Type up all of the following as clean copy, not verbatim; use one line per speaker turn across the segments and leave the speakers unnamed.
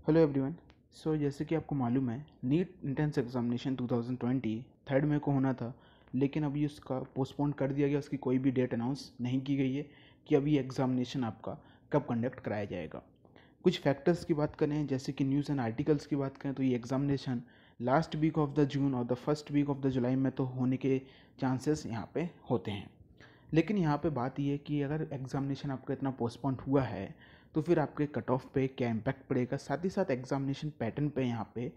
Hello everyone. जैसे कि आपको मालूम है, नीट एंट्रेंस एग्जामिनेशन 2020 3 मई को होना था, लेकिन अभी उसका पोस्टपोन कर दिया गया। उसकी कोई भी डेट अनाउंस नहीं की गई है कि अभी एग्जामिनेशन आपका कब कंडक्ट कराया जाएगा। कुछ फैक्टर्स की बात करें, जैसे कि न्यूज़ एंड आर्टिकल्स की बात करें, तो ये examination last week of the June और the first week of the July में तो होने के चांसेस यहाँ पे होते हैं। लेकिन यहाँ पे बात ये है कि अगर एग्जामिनेशन आपका इतना पोस्टपोन हुआ है तो फिर आपके कट ऑफ पे क्या इम्पैक्ट पड़ेगा, साथ ही साथ एग्जामिनेशन पैटर्न पे यहाँ पे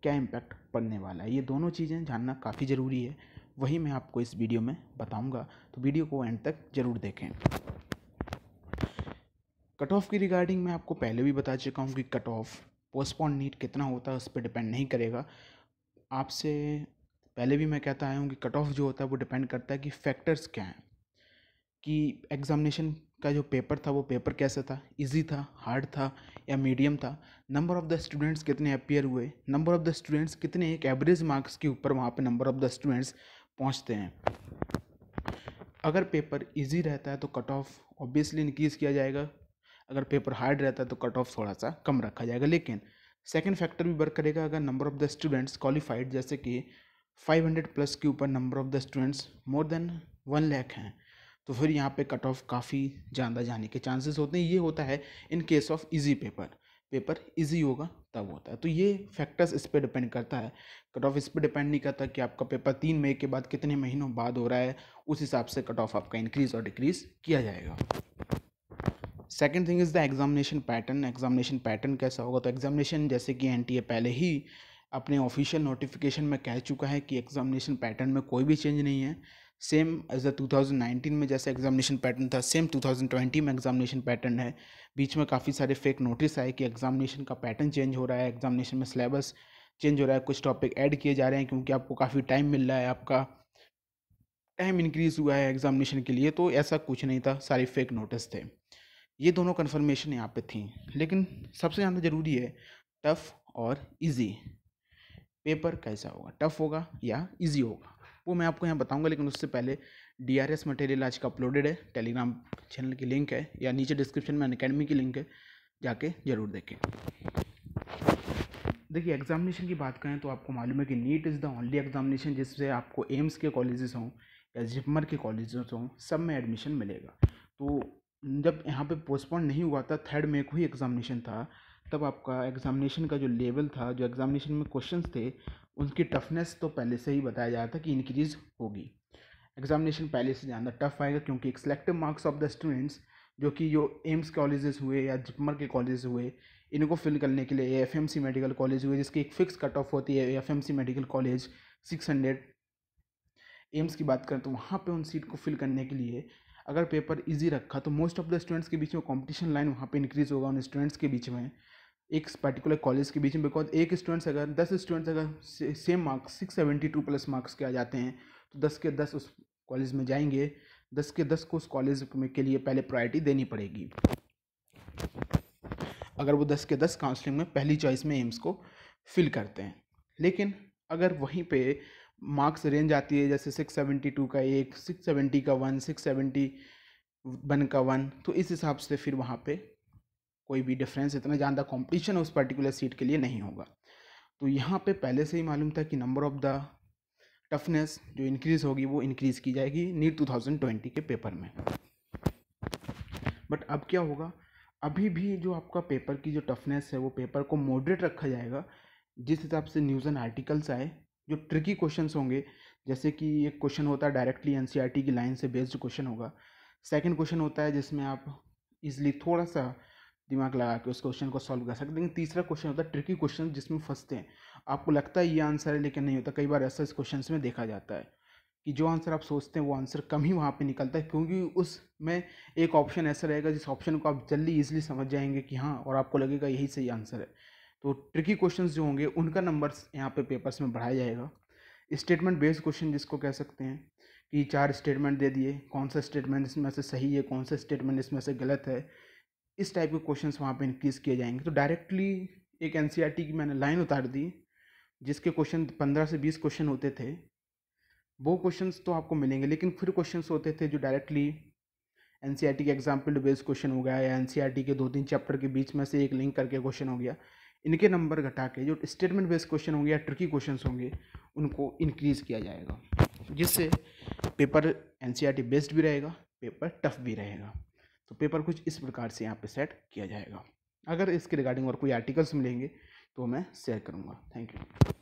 क्या इम्पैक्ट पड़ने वाला है। ये दोनों चीज़ें जानना काफ़ी ज़रूरी है, वही मैं आपको इस वीडियो में बताऊंगा, तो वीडियो को एंड तक ज़रूर देखें। कट ऑफ की रिगार्डिंग मैं आपको पहले भी बता चुका हूँ कि कट ऑफ पोस्टपोन नीट कितना होता है उस पर डिपेंड नहीं करेगा। आपसे पहले भी मैं कहता आया हूँ कि कट ऑफ जो होता है वो डिपेंड करता है कि फैक्टर्स क्या हैं, कि एग्ज़ामिनेशन का जो पेपर था वो पेपर कैसा था, इजी था, हार्ड था या मीडियम था, नंबर ऑफ़ द स्टूडेंट्स कितने अपीयर हुए, नंबर ऑफ़ द स्टूडेंट्स कितने एक एवरेज मार्क्स के ऊपर वहाँ पे नंबर ऑफ़ द स्टूडेंट्स पहुँचते हैं। अगर पेपर इजी रहता है तो कट ऑफ ऑब्वियसली इंक्रीज़ किया जाएगा, अगर पेपर हार्ड रहता है तो कट ऑफ थोड़ा सा कम रखा जाएगा। लेकिन सेकेंड फैक्टर भी वर्क करेगा। अगर number of the students qualified, जैसे कि 500 प्लस के ऊपर number of the students more than 1 lakh हैं, तो फिर यहाँ पे कट ऑफ काफ़ी ज़्यादा जाने के चांसेस होते हैं। ये होता है in case of easy paper easy होगा तब होता है। तो ये फैक्टर्स इस पर डिपेंड करता है। कट ऑफ इस पर डिपेंड नहीं करता कि आपका पेपर 3 मई के बाद कितने महीनों बाद हो रहा है, उस हिसाब से कट ऑफ आपका इंक्रीज़ और डिक्रीज़ किया जाएगा। Second thing is the examination pattern. Examination pattern कैसा होगा, तो एग्जामिनेशन जैसे कि एनटीए पहले ही अपने ऑफिशियल नोटिफिकेशन में कह चुका है कि एग्जामिनेशन पैटर्न में कोई भी चेंज नहीं है। सेम एज द 2019 में जैसे एग्जामिनेशन पैटर्न था, सेम 2020 में एग्जामिनेशन पैटर्न है। बीच में काफ़ी सारे फेक नोटिस आए कि एग्जामिनेशन का पैटर्न चेंज हो रहा है, एग्जामिनेशन में सिलेबस चेंज हो रहा है, कुछ टॉपिक ऐड किए जा रहे हैं क्योंकि आपको काफ़ी टाइम मिल रहा है, आपका टाइम इंक्रीज़ हुआ है एग्जामिनेशन के लिए। तो ऐसा कुछ नहीं था, सारे फेक नोटिस थे। ये दोनों कन्फर्मेशन यहाँ पे थी। लेकिन सबसे ज़्यादा ज़रूरी है टफ़ और इजी। पेपर कैसा होगा, टफ़ होगा या इजी होगा, वो मैं आपको यहाँ बताऊंगा। लेकिन उससे पहले डीआरएस मटेरियल आज का अपलोडेड है, टेलीग्राम चैनल की लिंक है या नीचे डिस्क्रिप्शन में अनअकैडमी की लिंक है, जाके ज़रूर देखें। देखिए, एग्जामिनेशन की बात करें तो आपको मालूम है कि NEET is the only examination जिससे आपको एम्स के कॉलेजेस हों या जिपमर के कॉलेजेस हों, सब में एडमिशन मिलेगा। तो जब यहाँ पे पोस्टपोन नहीं हुआ था, 3 मई को ही एग्जामिनेशन था, तब आपका एग्जामिनेशन का जो लेवल था, जो एग्जामिनेशन में क्वेश्चंस थे, उनकी टफनेस तो पहले से ही बताया जा रहा था कि इंक्रीज़ होगी। एग्जामिनेशन पहले से ज़्यादा टफ आएगा क्योंकि एक selective marks of the students जो कि जो एम्स कॉलेजेस हुए या जिपमर के कॉलेज हुए, इनको फिल करने के लिए एफएमसी मेडिकल कॉलेज हुए जिसकी एक फ़िक्स कट ऑफ होती है, एफएमसी मेडिकल कॉलेज 600। एम्स की बात करें तो वहाँ पे उन सीट को फिल करने के लिए अगर पेपर इजी रखा तो मोस्ट ऑफ द स्टूडेंट्स के बीच में कंपटीशन लाइन वहाँ पे इंक्रीज़ होगा उन स्टूडेंट्स के बीच में, एक पर्टिकुलर कॉलेज के बीच में। बिकॉज एक स्टूडेंट्स अगर 10 स्टूडेंट्स अगर सेम मार्क्स 672 प्लस मार्क्स के आ जाते हैं तो 10 के 10 उस कॉलेज में जाएंगे, 10 के 10 को उस कॉलेज में के लिए पहले प्रायोरिटी देनी पड़ेगी अगर वो 10 के 10 काउंसलिंग में पहली चॉइस में एम्स को फिल करते हैं। लेकिन अगर वहीं पे मार्क्स रेंज आती है जैसे 672 का एक, 670 का 1, 671 का 1, तो इस हिसाब से फिर वहाँ पे कोई भी डिफरेंस, इतना ज़्यादा कंपटीशन उस पर्टिकुलर सीट के लिए नहीं होगा। तो यहाँ पे पहले से ही मालूम था कि नंबर ऑफ़ द टफनेस जो इंक्रीज़ होगी वो इंक्रीज़ की जाएगी नीट 2020 के पेपर में। बट अब क्या होगा, अभी भी जो आपका पेपर की जो टफनेस है वो पेपर को मॉडरेट रखा जाएगा। जिस हिसाब से न्यूज़ एंड आर्टिकल्स आए, जो ट्रिकी क्वेश्चंस होंगे, जैसे कि एक क्वेश्चन होता है डायरेक्टली एनसीईआरटी की लाइन से बेस्ड क्वेश्चन होगा। सेकंड क्वेश्चन होता है जिसमें आप इजीली थोड़ा सा दिमाग लगा के उस क्वेश्चन को सॉल्व कर सकते हैं। लेकिन तीसरा क्वेश्चन होता है ट्रिकी क्वेश्चन जिसमें फंसते हैं, आपको लगता है ये आंसर है लेकिन नहीं होता। कई बार ऐसा इस क्वेश्चन में देखा जाता है कि जो आंसर आप सोचते हैं वो आंसर कम ही वहाँ पे निकलता है, क्योंकि उसमें एक ऑप्शन ऐसा रहेगा जिस ऑप्शन को आप जल्दी ईजिली समझ जाएंगे कि हाँ, और आपको लगेगा यही सही आंसर है। तो ट्रिकी क्वेश्चंस जो होंगे उनका नंबर्स यहाँ पे पेपर्स में बढ़ाया जाएगा। स्टेटमेंट बेस्ड क्वेश्चन जिसको कह सकते हैं कि 4 स्टेटमेंट दे दिए, कौन सा स्टेटमेंट इसमें से सही है, कौन सा स्टेटमेंट इसमें से गलत है, इस टाइप के क्वेश्चंस वहाँ पे इंक्रीज़ किए जाएंगे। तो डायरेक्टली एक एनसीईआरटी की मैंने लाइन उतार दी जिसके क्वेश्चन 15 से 20 क्वेश्चन होते थे, वो क्वेश्चंस तो आपको मिलेंगे। लेकिन फिर क्वेश्चंस होते थे जो डायरेक्टली एनसीईआरटी के एग्जाम्पल बेस्ड क्वेश्चन हो गया या एनसीईआरटी के 2-3 चैप्टर के बीच में से एक लिंक करके क्वेश्चन हो गया, इनके नंबर घटा के जो स्टेटमेंट बेस्ड क्वेश्चन होंगे या ट्रिकी क्वेश्चन होंगे उनको इंक्रीज़ किया जाएगा, जिससे पेपर एनसीईआरटी बेस्ड भी रहेगा, पेपर टफ भी रहेगा। तो पेपर कुछ इस प्रकार से यहाँ पे सेट किया जाएगा। अगर इसके रिगार्डिंग और कोई आर्टिकल्स मिलेंगे तो मैं शेयर करूँगा। Thank you.